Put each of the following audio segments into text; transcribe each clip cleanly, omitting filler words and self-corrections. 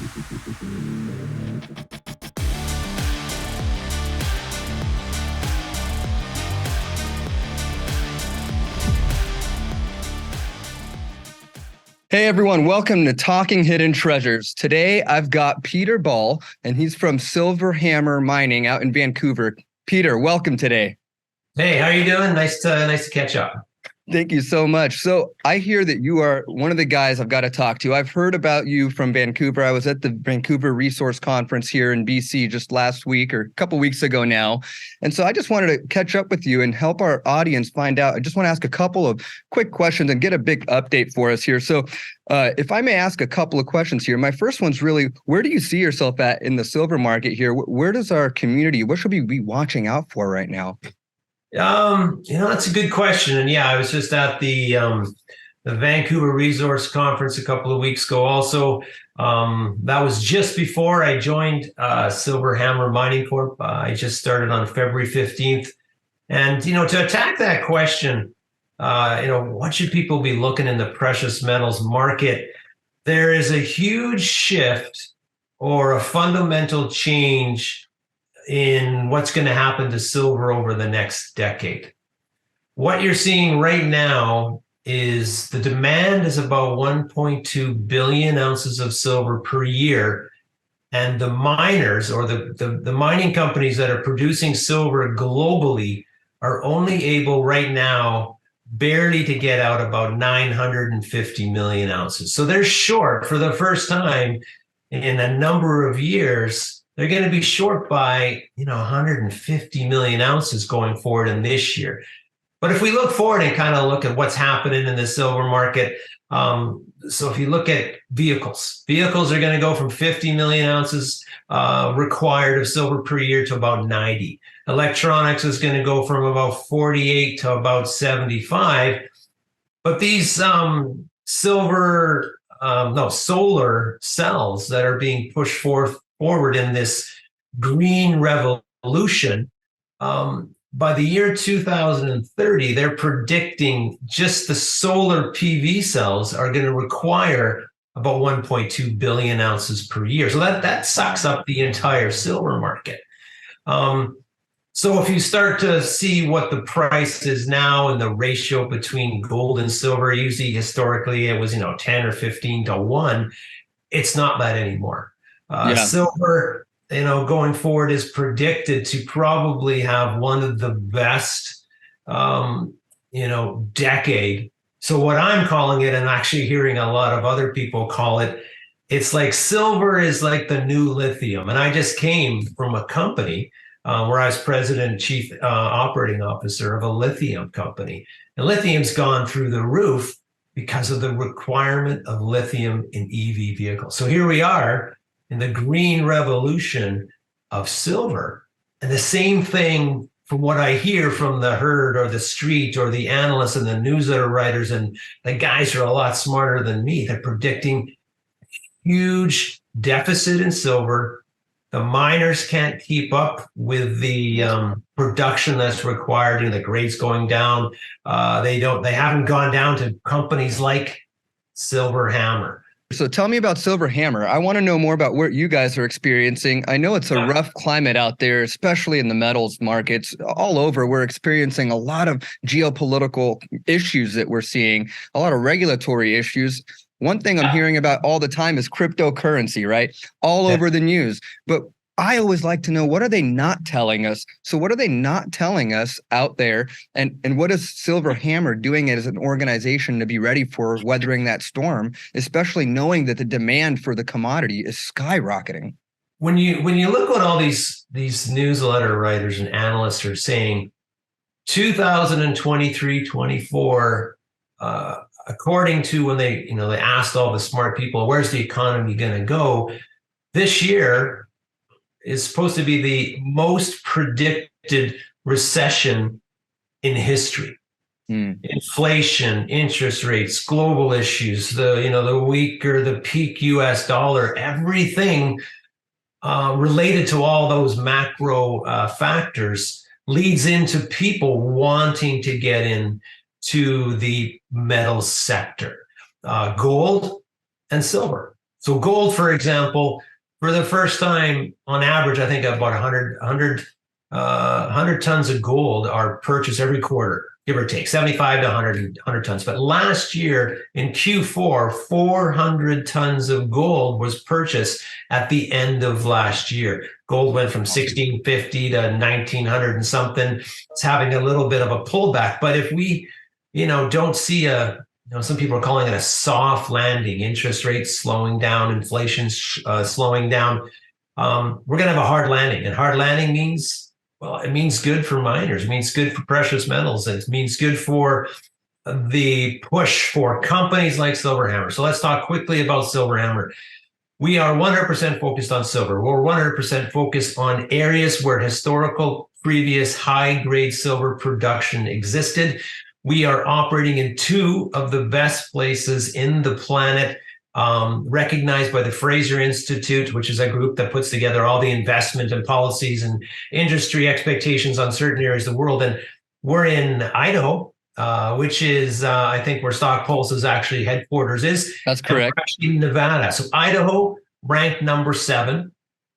Hey everyone, welcome to Talking Hidden Treasures. Today I've got Peter Ball, and he's from Silver Hammer Mining out in Vancouver. Peter, welcome today. Hey, how are you doing? Nice to catch up. Thank you so much. So I hear that you are one of the guys I've got to talk to. I've heard about you from Vancouver. I was at the Vancouver Resource Conference here in BC just last week or a couple weeks ago now. And so I just wanted to catch up with you and help our audience find out. I just want to ask a couple of quick questions and get a big update for us here. So if I may ask a couple of questions here, my first one's really, where do you see yourself at in the silver market here? Where does our community, what should we be watching out for right now? That's a good question. And yeah, I was just at the Vancouver Resource Conference a couple of weeks ago. Also, that was just before I joined Silver Hammer Mining Corp. I just started on February 15th. And, to attack that question, what should people be looking in the precious metals market? There is a huge shift or a fundamental change in what's going to happen to silver over the next decade. What you're seeing right now is the demand is about 1.2 billion ounces of silver per year. And the miners or the mining companies that are producing silver globally are only able right now barely to get out about 950 million ounces. So they're short for the first time in a number of years. They're going to be short by, 150 million ounces going forward in this year. But if we look forward and kind of look at what's happening in the silver market, so if you look at vehicles are going to go from 50 million ounces required of silver per year to about 90. Electronics is going to go from about 48 to about 75. But these solar cells that are being pushed forward in this green revolution, by the year 2030, they're predicting just the solar PV cells are going to require about 1.2 billion ounces per year. So that sucks up the entire silver market. So if you start to see what the price is now and the ratio between gold and silver, usually historically it was 10 or 15 to 1. It's not that anymore. Silver, going forward is predicted to probably have one of the best, decade. So what I'm calling it, and actually hearing a lot of other people call it, it's like silver is like the new lithium. And I just came from a company where I was president and chief operating officer of a lithium company. And lithium's gone through the roof because of the requirement of lithium in EV vehicles. So here we are in the green revolution of silver. And the same thing from what I hear from the herd or the street or the analysts and the newsletter writers, and the guys who are a lot smarter than me, they're predicting huge deficit in silver. The miners can't keep up with the production that's required, the grades going down. They haven't gone down to companies like Silver Hammer. So tell me about Silver Hammer. I want to know more about what you guys are experiencing. I know it's a rough climate out there, especially in the metals markets. All over, we're experiencing a lot of geopolitical issues that we're seeing, a lot of regulatory issues. One thing I'm hearing about all the time is cryptocurrency, right? All over the news. But I always like to know, what are they not telling us? So what are they not telling us out there? And what is Silver Hammer doing as an organization to be ready for weathering that storm, especially knowing that the demand for the commodity is skyrocketing? When you look what all these newsletter writers and analysts are saying, 2023-24, according to when they asked all the smart people, where's the economy going to go? This year is supposed to be the most predicted recession in history. Inflation, interest rates, global issues, the weaker, the peak US dollar, everything related to all those macro factors leads into people wanting to get into the metals sector, gold and silver. So gold, for example, for the first time on average, I think about 100 tons of gold are purchased every quarter, give or take 75 to 100 tons. But last year in Q4, 400 tons of gold was purchased at the end of last year. Gold went from 1650 to 1900 and something. It's having a little bit of a pullback. But if we, don't see some people are calling it a soft landing, interest rates slowing down, inflation slowing down, we're going to have a hard landing. And hard landing means, well, it means good for miners. It means good for precious metals. It means good for the push for companies like Silver HAMR. So let's talk quickly about Silver HAMR. We are 100% focused on silver. We're 100% focused on areas where historical previous high-grade silver production existed. We are operating in two of the best places in the planet, recognized by the Fraser Institute, which is a group that puts together all the investment and policies and industry expectations on certain areas of the world. And we're in Idaho, which is, I think, where Stock Pulse's actually headquarters is. That's correct. In Nevada. So Idaho ranked number 7.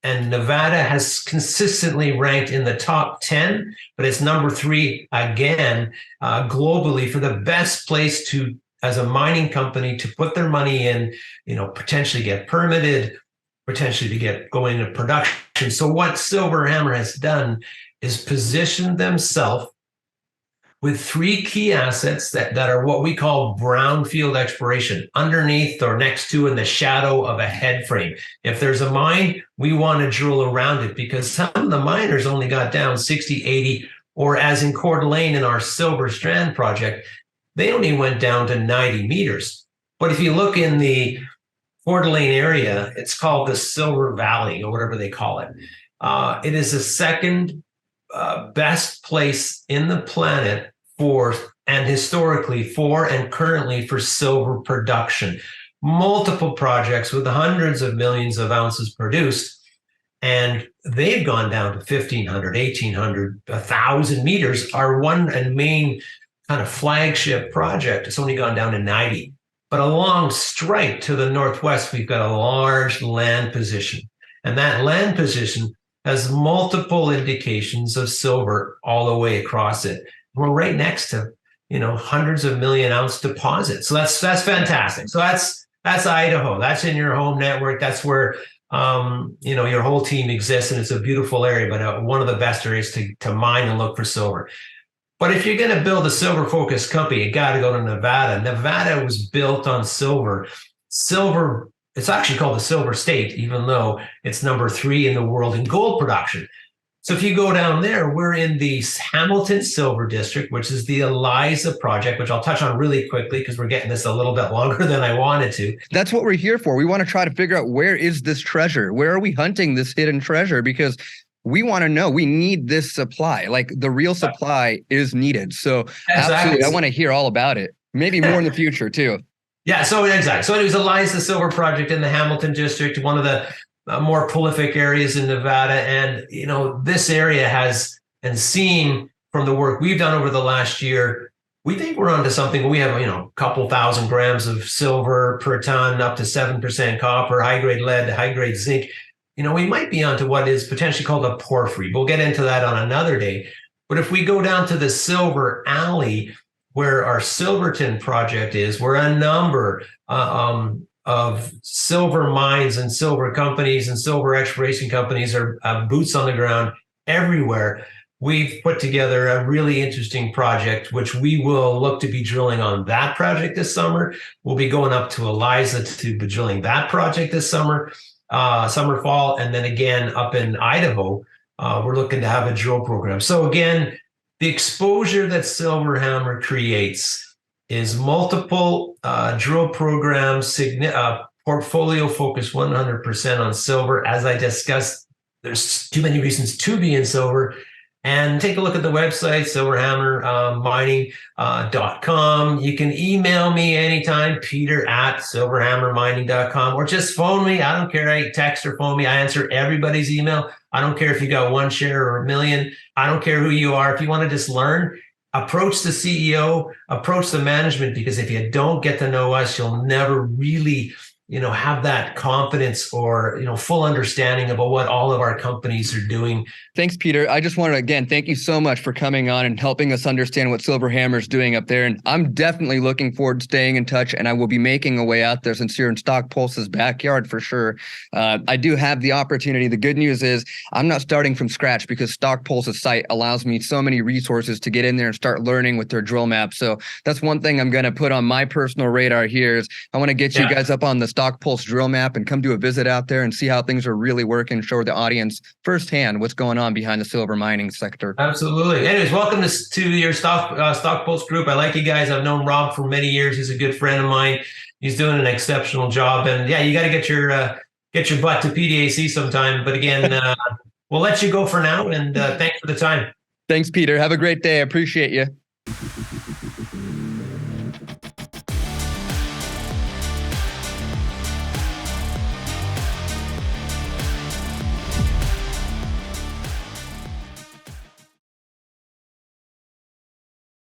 And Nevada has consistently ranked in the top 10, but it's number 3 again globally for the best place to, as a mining company, to put their money in, potentially get permitted, potentially to get going into production. So what Silver HAMR has done is positioned themselves with 3 key assets that are what we call brownfield exploration, underneath or next to in the shadow of a head frame. If there's a mine, we want to drill around it because some of the miners only got down 60, 80, or as in Coeur d'Alene in our Silver Strand project, they only went down to 90 meters. But if you look in the Coeur d'Alene area, it's called the Silver Valley or whatever they call it. It is the second best place in the planet for, and historically for, and currently for silver production. Multiple projects with hundreds of millions of ounces produced, and they've gone down to 1,500, 1,800, 1,000 meters. Our one and main kind of flagship project, it's only gone down to 90. But along straight to the northwest, we've got a large land position, and that land position has multiple indications of silver all the way across it. We're right next to, hundreds of million ounce deposits. So that's fantastic. So that's Idaho. That's in your home network. That's where, your whole team exists, and it's a beautiful area, but one of the best areas to mine and look for silver. But if you're going to build a silver-focused company, you got to go to Nevada. Nevada was built on silver. Silver, it's actually called the Silver State, even though it's number 3 in the world in gold production. So if you go down there, we're in the Hamilton Silver District, which is the Eliza project, which I'll touch on really quickly because we're getting this a little bit longer than I wanted to. That's what we're here for. We want to try to figure out, where is this treasure? Where are we hunting this hidden treasure? Because we want to know. We need this supply. Like, the real supply is needed. So absolutely, I want to hear all about it. Maybe more in the future too. Yeah, so exactly. So it was Eliza Silver Project in the Hamilton District, one of the more prolific areas in Nevada. And, this area has, and seen from the work we've done over the last year, we think we're onto something. We have, a couple thousand grams of silver per ton, up to 7% copper, high-grade lead, high-grade zinc. We might be onto what is potentially called a porphyry. We'll get into that on another day. But if we go down to the Silver Alley, where our Silverton project is, where a number of silver mines and silver companies and silver exploration companies are boots on the ground everywhere, we've put together a really interesting project, which we will look to be drilling on that project this summer. We'll be going up to Eliza to be drilling that project this summer, fall, and then again up in Idaho, we're looking to have a drill program. So again, the exposure that Silver HAMR creates is multiple drill programs, portfolio focused 100% on silver. As I discussed, there's too many reasons to be in silver. And take a look at the website, silverhammermining.com. You can email me anytime, peter@silverhammermining.com, or just phone me. I don't care. I text or phone me. I answer everybody's email. I don't care if you got 1 share or 1 million. I don't care who you are. If you want to just learn, approach the CEO, approach the management, because if you don't get to know us, you'll never really have that confidence or, full understanding about what all of our companies are doing. Thanks, Peter. I just want to, again, thank you so much for coming on and helping us understand what Silver Hammer is doing up there. And I'm definitely looking forward to staying in touch, and I will be making a way out there since you're in Stock Pulse's backyard for sure. I do have the opportunity. The good news is I'm not starting from scratch because Stock Pulse's site allows me so many resources to get in there and start learning with their drill map. So that's one thing I'm going to put on my personal radar here is I want to get you guys up on the Stock Pulse drill map and come do a visit out there and see how things are really working, show the audience firsthand what's going on behind the silver mining sector. Absolutely. Anyways, welcome to your Stock Pulse group. I like you guys. I've known Rob for many years. He's a good friend of mine. He's doing an exceptional job. And yeah, you got to get your butt to PDAC sometime. But again, we'll let you go for now. And thanks for the time. Thanks, Peter. Have a great day. I appreciate you.